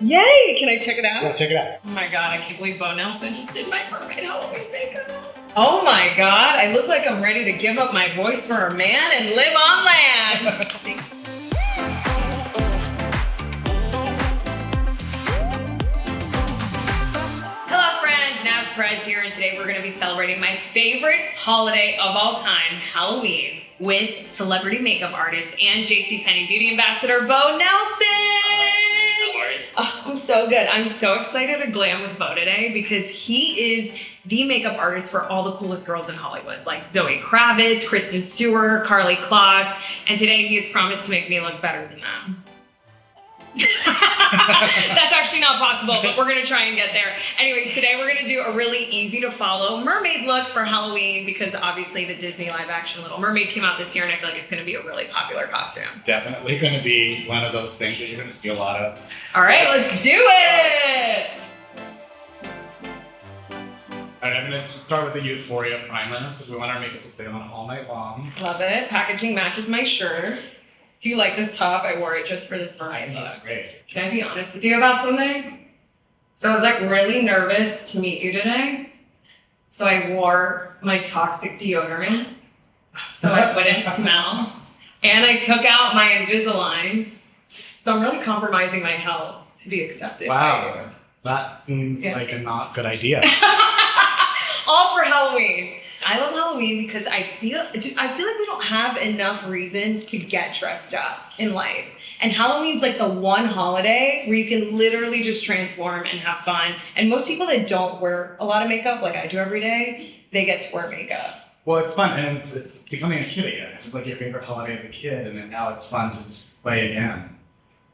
Yay! Can I check it out? Yeah, check it out. Oh my god, I can't believe Bo Nelson just did my mermaid Halloween makeup. Oh my god, I look like I'm ready to give up my voice for a man and live on land. Hello friends, Naz Perez here, and today we're going to be celebrating my favorite holiday of all time, Halloween, with celebrity makeup artist and JCPenney beauty ambassador Bo Nelson. Oh, I'm so good. I'm so excited to glam with Bo today because he is the makeup artist for all the coolest girls in Hollywood, like Zoe Kravitz, Kristen Stewart, Karlie Kloss, and today he has promised to make me look better than them. That's actually not possible, but we're gonna try and get there. Anyway, today we're gonna do a really easy to follow mermaid look for Halloween because obviously the Disney live action Little Mermaid came out this year and I feel like it's gonna be a really popular costume. Definitely going to be one of those things that you're going to see a lot of. All right, let's do it! All right, I'm going to start with the Euphoria primer because we want our makeup to stay on all night long. Love it. Packaging matches my shirt. Do you like this top? I wore it just for this mermaid look. That's great. Can I be honest with you about something? So I was like really nervous to meet you today. So I wore my toxic deodorant so I wouldn't smell. And I took out my Invisalign. So I'm really compromising my health to be accepted by Wow, that seems like a not good idea. you. All for Halloween. I love Halloween because I feel like we don't have enough reasons to get dressed up in life. And Halloween's like the one holiday where you can literally just transform and have fun. And most people that don't wear a lot of makeup, like I do every day, they get to wear makeup. Well, it's fun, and it's becoming a kid again. It's like your favorite holiday as a kid, and then now it's fun to just play again.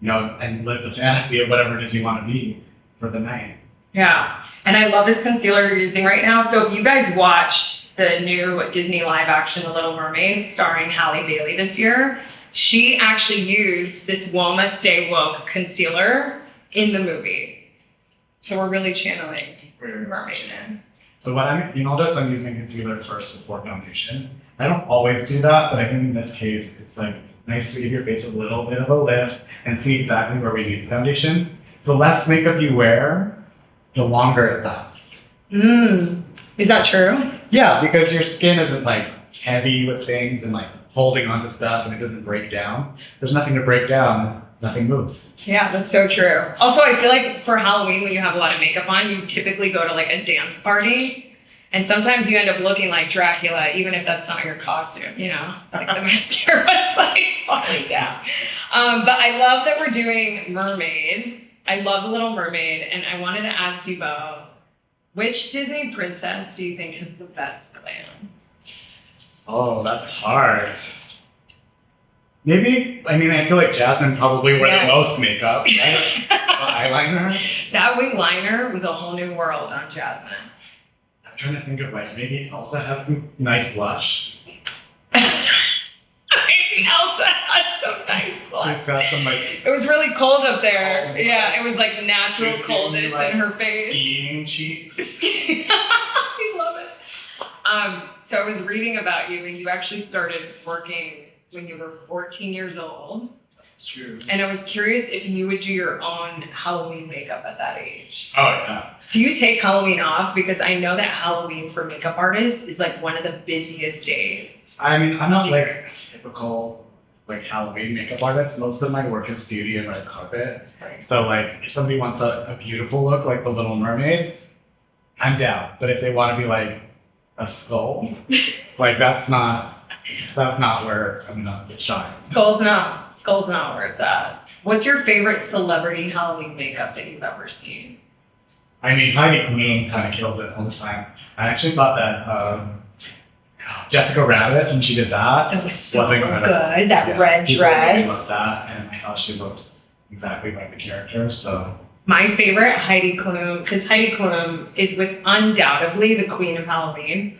You know, and live the fantasy of whatever it is you want to be for the night. Yeah. And I love this concealer you're using right now. So if you guys watched the new Disney live action The Little Mermaid starring Halle Bailey this year, she actually used this Woma Stay Woke concealer in the movie. So we're really channeling mermaid. So what you notice I'm using concealer first before foundation. I don't always do that, but I think in this case, it's like nice to give your face a little bit of a lift and see exactly where we need the foundation. The less makeup you wear, the longer it lasts. Is that true? Yeah, because your skin isn't like heavy with things and like holding onto stuff and it doesn't break down. There's nothing to break down, nothing moves. Yeah, that's so true. Also, I feel like for Halloween, when you have a lot of makeup on, you typically go to like a dance party. And sometimes you end up looking like Dracula, even if that's not your costume, you know? Like the mascara's like falling down. But I love that we're doing mermaid. I love The Little Mermaid, and I wanted to ask you, Bo, which Disney princess do you think has the best glam? Oh, that's hard. Maybe, I feel like Jasmine probably wore the most makeup, right? Eyeliner. That wing liner was a whole new world on Jasmine. I'm trying to think of like, maybe Elsa has some nice blush. Maybe Elsa has some nice blush. She's got some like... It was really cold up there. Oh, yeah, it was like natural coldness in her face. Skiing cheeks. I love it. So I was reading about you, and you actually started working when you were 14 years old. That's true. And I was curious if you would do your own Halloween makeup at that age. Oh, yeah. Do you take Halloween off? Because I know that Halloween for makeup artists is like one of the busiest days. I'm not like a typical like Halloween makeup artist. Most of my work is beauty and red carpet. Right. So like if somebody wants a beautiful look like The Little Mermaid, I'm down. But if they want to be like a skull, like that's not where I'm gonna shine. Skull's not where it's at. What's your favorite celebrity Halloween makeup that you've ever seen? Heidi Klum kind of kills it all the time. I actually thought that Jessica Rabbit, when she did that was so wasn't good. That red people dress. really loved that, and I thought she looked exactly like the character. So My favorite, Heidi Klum, because Heidi Klum is with undoubtedly the queen of Halloween.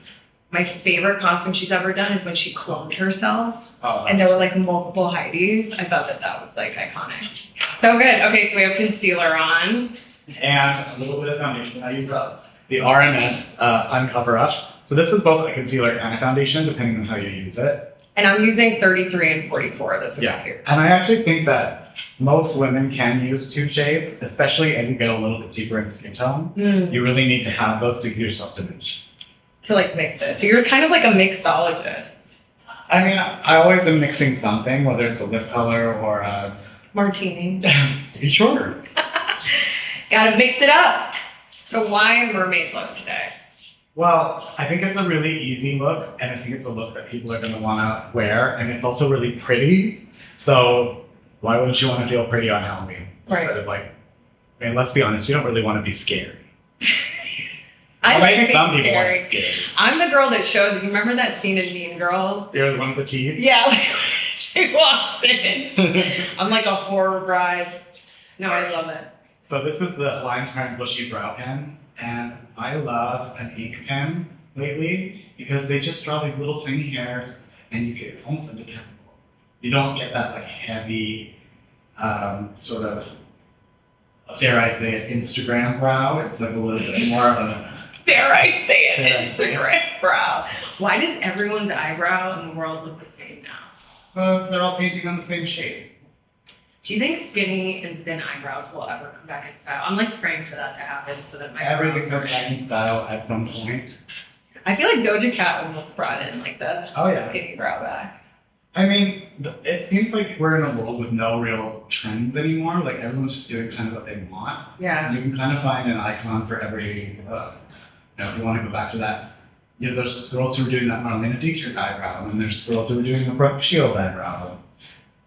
My favorite costume she's ever done is when she cloned herself. And there were like multiple Heidis. I thought that was like iconic. So good. Okay, so we have concealer on. And a little bit of foundation. I use the RMS Uncover Up. So this is both a concealer and a foundation, depending on how you use it. And I'm using 33 and 44. This Yeah. here. And I actually think that most women can use 2 shades, especially as you get a little bit deeper in skin tone. You really need to have those to give yourself dimension. To like mix it. So you're kind of like a mixologist. I mean, I always am mixing something, whether it's a lip color or a... Martini. Sure. Gotta mix it up. So why a mermaid look today? Well, I think it's a really easy look, and I think it's a look that people are going to want to wear, and it's also really pretty. So why wouldn't you want to feel pretty on Halloween? Right. Instead of like, I mean, let's be honest, you don't really want to be scared. I Or like maybe some being people want to scary. be scared. I'm the girl that shows. You remember that scene in Mean Girls? You're the one with the teeth. Yeah, like she walks in. I'm like a horror bride. No, I love it. So this is the Lime Time Bushy Brow Pen, and I love an ink pen lately because they just draw these little tiny hairs, and you get, it's almost undetectable. You don't get that like heavy, sort of, dare I say it, Instagram brow. It's like a little bit more of a... Dare I say it, Dare I say it. Instagram brow. Why does everyone's eyebrow in the world look the same now? Well, they're all painting on the same shade. Do you think skinny and thin eyebrows will ever come back in style? I'm like praying for that to happen so that my Everything brows comes are- back in style at some point. I feel like Doja Cat almost brought in like the Oh, yeah. skinny brow back. I mean, it seems like we're in a world with no real trends anymore. Like everyone's just doing kind of what they want. Yeah. You can kind of find an icon for every look. You know, if you want to go back to that, you know, there's girls who are doing that Marlena Dietrich eyebrow, and there's girls who are doing the Brooke Shields eyebrow.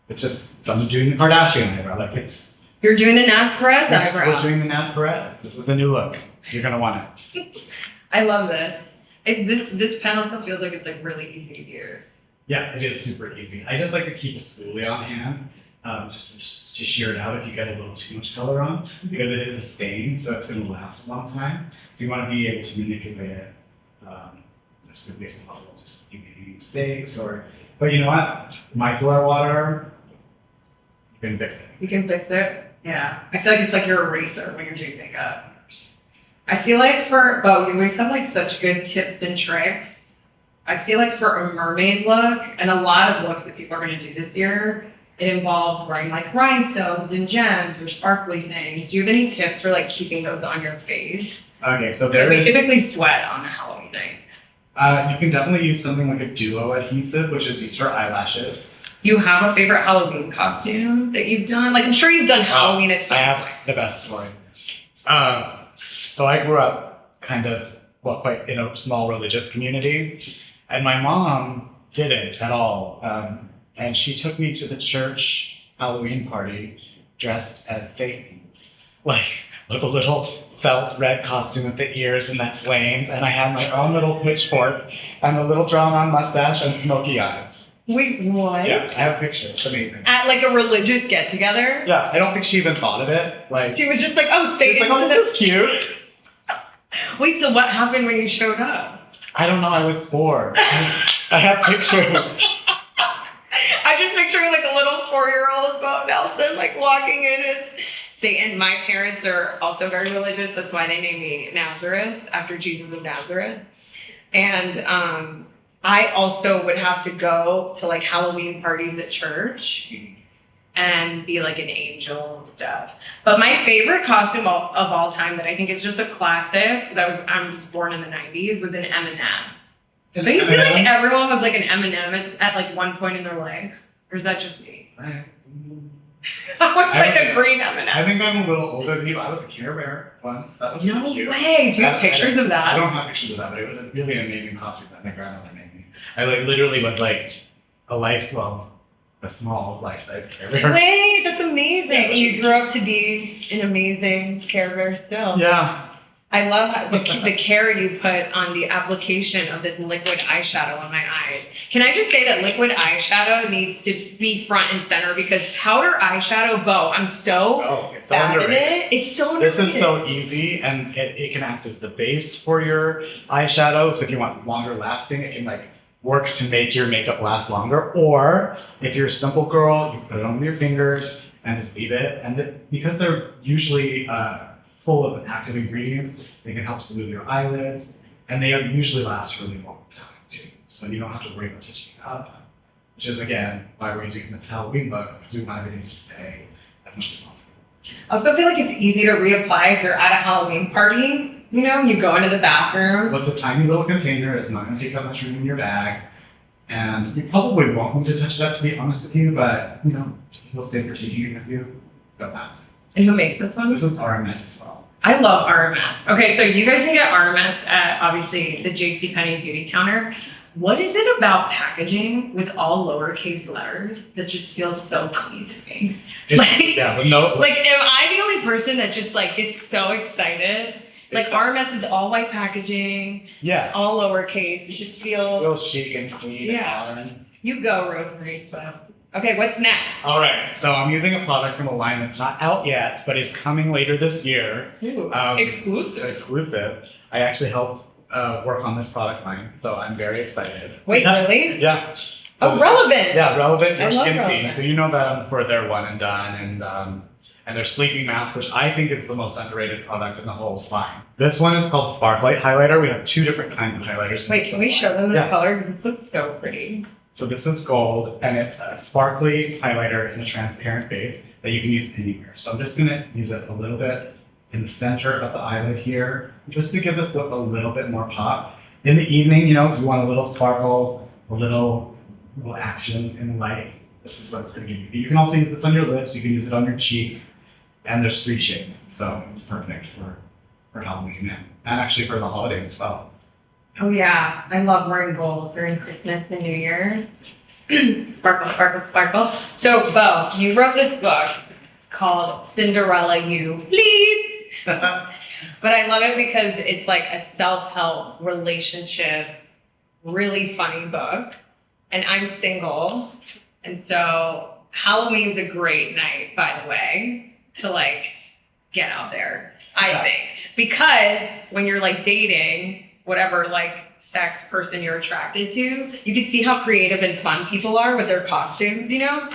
It's just someone doing the Kardashian eyebrow. Like it's You're doing the Nas Perez we're eyebrow. doing the Naz Perez. This is the new look. You're gonna want it. I love this. This pen also feels like it's like really easy to use. Yeah, it is super easy. I just like to keep a spoolie on hand, just to shear it out if you get a little too much color on, because it is a stain, so it's going to last a long time. So you want to be able to manipulate it as quickly as possible. Just you making mistakes, but you know what? Micellar water, you can fix it. You can fix it. Yeah. I feel like it's like your eraser when you're doing makeup. I feel like you always have like such good tips and tricks. I feel like for a mermaid look, and a lot of looks that people are going to do this year, it involves wearing like rhinestones and gems or sparkly things. Do you have any tips for like keeping those on your face? Okay, so Because there we is. typically sweat on a Halloween night. You can definitely use something like a duo adhesive, which is used for eyelashes. Do you have a favorite Halloween costume that you've done? Like I'm sure you've done Halloween at some I point. have the best story. So I grew up kind of, well, quite in a small religious community, and my mom didn't at all. And she took me to the church Halloween party dressed as Satan, like with a little felt red costume with the ears and that flames, and I had my own little pitchfork and a little drawn-on mustache and smoky eyes. Wait, what? Yeah, I have pictures. It's amazing. At like a religious get together? Yeah, I don't think she even thought of it. Like, She was just like, oh, she's Satan. like, oh, this is cute. Wait, so what happened when you showed up? I don't know. I was 4. I have pictures. I just picture like a little 4-year-old Bo Nelson like walking in as Satan. My parents are also very religious. That's why they named me Nazareth after Jesus of Nazareth. And I also would have to go to like Halloween parties at church and be like an angel and stuff. But my favorite costume of all time that I think is just a classic, because I was born in the 90s, was an M&M. But you feel like everyone was like an M&M at like one point in their life? Or is that just me? I was like a green I M&M. think I'm a little older than you. I was a Care Bear once. That was No really cute. way. Do you have I- pictures of I that? don't have pictures of that, but it was a really amazing costume that my grandmother made me. I like literally was like a small life-size Care Bear. Wait, that's amazing. Yeah, And you grew up to be an amazing Care Bear still. Yeah. I love how the care you put on the application of this liquid eyeshadow on my eyes. Can I just say that liquid eyeshadow needs to be front and center, because powder eyeshadow, I'm so Oh, it's so bad at underrated. it. It's so This underrated. is so easy, and it can act as the base for your eyeshadow. So if you want longer lasting, it can like work to make your makeup last longer. Or if you're a simple girl, you put it on your fingers and just leave it. And because they're usually full of active ingredients, they can help smooth your eyelids, and they usually last a really long time too. So you don't have to worry about touching it up. which is again why we're using this Halloween look, because we want everything to stay as much as possible. I also feel like it's easy to reapply if you're at a Halloween party. You know, you go into the bathroom. Well, it's a tiny little container, it's not going to take that much room in your bag, and you probably won't need to touch it up, to be honest with you, but you know, feel safer taking it with you. Go pass. And who makes this one? This is RMS as well. I love RMS. Okay, so you guys can get RMS at obviously the JCPenney beauty counter. What is it about packaging with all lowercase letters that just feels so clean to me? Yeah, with no. Like, am I the only person that just like gets so excited? Like RMS is all white packaging, Yeah. all lowercase. You just feel. Real chic and clean. Yeah. And modern. You go, Rosemary. So. Okay, what's next? All right, so I'm using a product from a line that's not out yet, but is coming later this year. Ooh, Exclusive. I actually helped work on this product line, so I'm very excited. Wait, really? Yeah. Oh, Relevant. Yeah, Relevant. I Your love skin Relevant. scene. So you know them for their one and done and their sleeping mask, which I think is the most underrated product in the whole line. This one is called Sparklight Highlighter. We have two different kinds of highlighters. Wait, can we show them this Yeah. color? Because this looks so pretty. So this is gold, and it's a sparkly highlighter in a transparent base that you can use anywhere. So I'm just gonna use it a little bit in the center of the eyelid here, just to give this look a little bit more pop. In the evening, you know, if you want a little sparkle, a little action in the light, this is what it's gonna give you. But you can also use this on your lips, you can use it on your cheeks, and there's 3 shades. So it's perfect for Halloween and actually for the holidays as well. Oh yeah, I love wearing gold during Christmas and New Year's. Sparkle, sparkle, sparkle. So, Bo, you wrote this book called Cinderella You Bleep. But I love it because it's like a self-help relationship, really funny book. And I'm single. And so Halloween's a great night, by the way, to like get out there, I think. Because when you're like dating, whatever like sex person you're attracted to, you can see how creative and fun people are with their costumes, you know?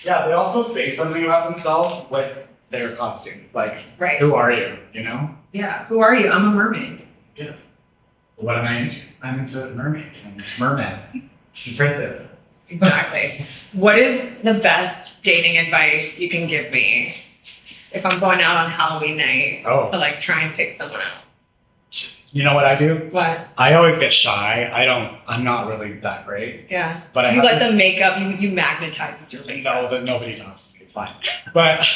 Yeah, they also say something about themselves with their costume. Like, Right. who are you? You know? Yeah. Who are you? I'm a mermaid. Yeah. What am I into? I'm into mermaids and mermen and princes. Exactly. What is the best dating advice you can give me if I'm going out on Halloween night Oh. to like try and pick someone out? You know what I do? What? I always get shy. I'm not really that great. Yeah. But I You have let this- them make up, you magnetize with your makeup. No, that nobody talks to me. It's fine. But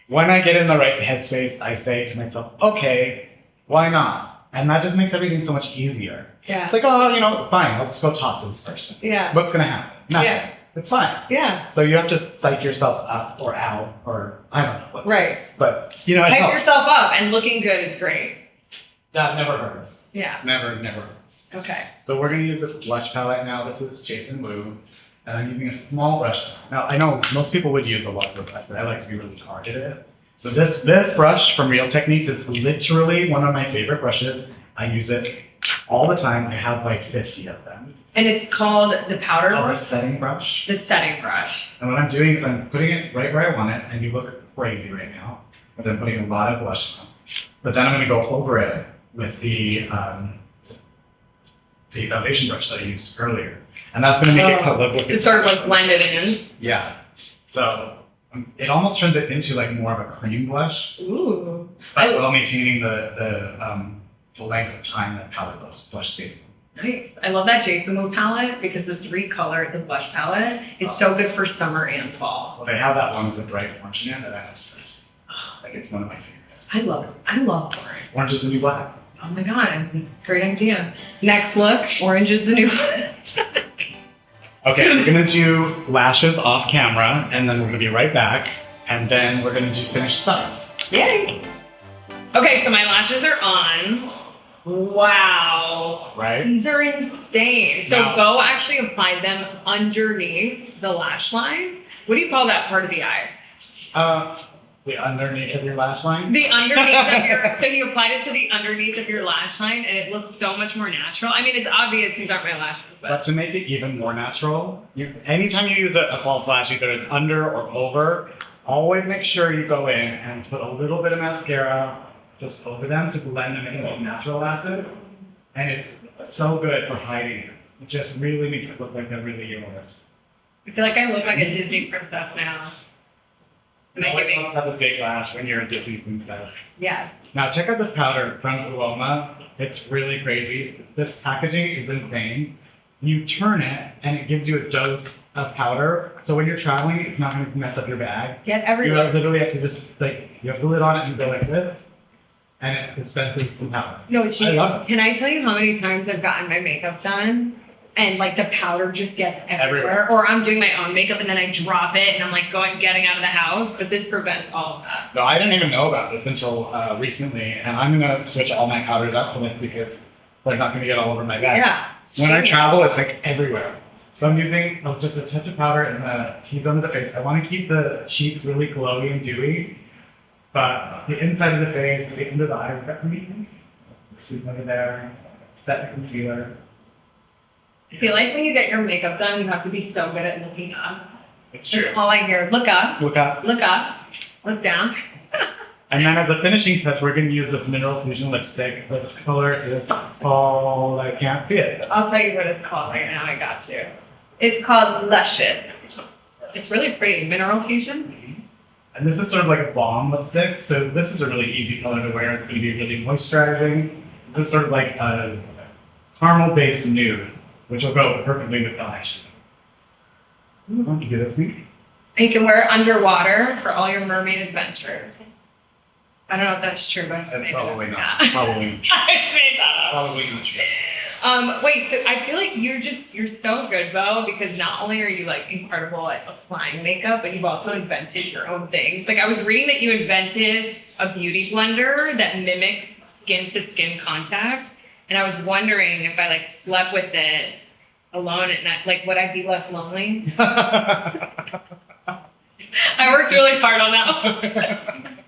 when I get in the right headspace, I say to myself, okay, why not? And that just makes everything so much easier. Yeah. It's like, oh, you know, fine, let's go talk to this person. Yeah. What's gonna happen? Nothing. Yeah. It's fine. Yeah. So you have to psych yourself up or out, or I don't know. Right. But you know, it Hype helps. yourself up, and looking good is great. That never hurts. Yeah. Never hurts. Okay. So we're gonna use this blush palette now. This is Jason Wu, and I'm using a small brush. Now I know most people would use a larger brush, but I like to be really targeted. So this brush from Real Techniques is literally one of my favorite brushes. I use it all the time. I have like 50 of them. And it's called the powder It's called a brush? setting brush. The setting brush. And what I'm doing is I'm putting it right where I want it, and you look crazy right now, because I'm putting a lot of blush on. But then I'm gonna go over it with the foundation brush that I used earlier. And that's gonna make it look To sort of like blend it in. Yeah. So it almost turns it into like more of a cream blush, Ooh. but while maintaining the length of time that palette blush stays. Nice. I love that Jason Wu palette because the 3-color, the blush palette, is so good for summer and fall. Well, they have that one with the bright orange in it that I'm obsessed with. Like it's one of my favorite. I love it. I love orange. Orange is the new black. Oh my god. Great idea. Next look, orange is the new one. Okay, we're gonna do lashes off camera, and then we're gonna be right back, and then we're gonna finish this up. Yay. Okay, so my lashes are on. Wow. Right? These are insane. So Now- Bo actually applied them underneath the lash line. What do you call that part of the eye? The underneath of your lash line. The underneath of your, so you applied it to the underneath of your lash line and it looks so much more natural. I mean, it's obvious these aren't my lashes, But but to make it even more natural, anytime you use a false lash, either it's under or over, always make sure you go in and put a little bit of mascara just over them to blend them in with natural lashes. And it's so good for hiding It just really makes it look like they're really yours. I feel like I look like a Disney princess now. Am You I always giving? must have a big lash when you're a Disney princess. Yes. Now check out this powder from Uoma. It's really crazy. This packaging is insane. You turn it and it gives you a dose of powder. So when you're traveling, it's not going to mess up your bag. Get You everywhere. literally have to just you have the lid on it and go like this, and it dispenses some powder. No, it's I love it. Can I tell you how many times I've gotten my makeup done and like the powder just gets everywhere? Or I'm doing my own makeup and then I drop it and I'm like getting out of the house, but this prevents all of that. No, I didn't even know about this until recently, and I'm gonna switch all my powders up for this because they're not gonna get all over my bag. Yeah. When I travel, it's like everywhere. So I'm using just a touch of powder and the T's under the face. I want to keep the cheeks really glowy and dewy, but the inside of the face, the under the eye, we've got the sweep under there, set the concealer. I feel like when you get your makeup done, you have to be so good at looking up. It's true. That's all I hear. Look up, Look up. look up, look down. And then as a finishing touch, we're going to use this Mineral Fusion lipstick. This color is called, I can't see it. I'll tell you what it's called right now. I got you. It's called Luscious. It's really pretty. Mineral Fusion. And this is sort of like a balm lipstick. So this is a really easy color to wear. It's going to be really moisturizing. This is sort of like a caramel-based nude, which will go perfectly with the eyeshadow. Want to do this week? You can wear it underwater for all your mermaid adventures. I don't know if that's true, but I just That's made it probably up. not. Yeah. Probably not true. I just made that up. Probably not true. Wait, so I feel like you're so good, Bo, because not only are you like incredible at applying makeup, but you've also invented your own things. Like I was reading that you invented a beauty blender that mimics skin to skin contact. And I was wondering if I like slept with it alone at night, like would I be less lonely? I worked really hard on that one.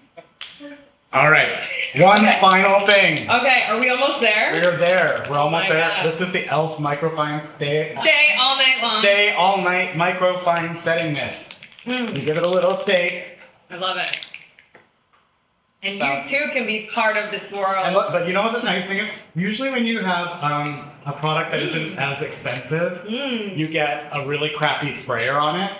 All right. One Okay. final thing. Okay, are we almost there? We're there. We're almost my there. God. This is the e.l.f. Microfine Stay all night long. Stay All Night Microfine Setting Mist. You give it a little shake. I love it. And Sounds- you too can be part of this world. And look, but you know what the nice thing is? Usually when you have a product that isn't as expensive, Mm, you get a really crappy sprayer on it.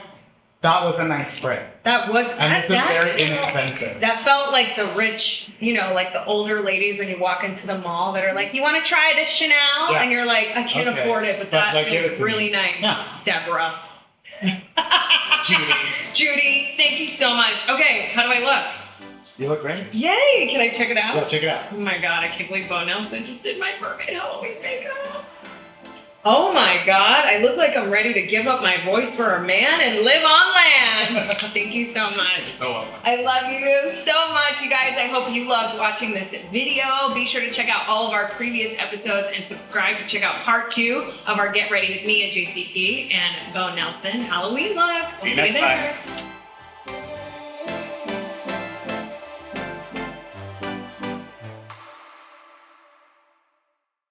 That was a nice spray. that was And this is that, very inexpensive. that felt like the rich, like the older ladies when you walk into the mall that are like, "You want to try this Chanel?" Yeah. And you're like, "I can't Okay. afford it," but But, that like, give it feels to really me. nice, Yeah. Deborah. Judy. Judy, thank you so much. Okay, how do I look? You look great. Yay! Can I check it out? Yeah, check it out. Oh my god, I can't believe Bo Nelson just did my mermaid Halloween makeup. Oh my god, I look like I'm ready to give up my voice for a man and live on land. Thank you so much. So welcome. I love you so much, you guys. I hope you loved watching this video. Be sure to check out all of our previous episodes and subscribe to check out part 2 of our Get Ready With Me at JCP and Bo Nelson Halloween look. See you We'll next there. time.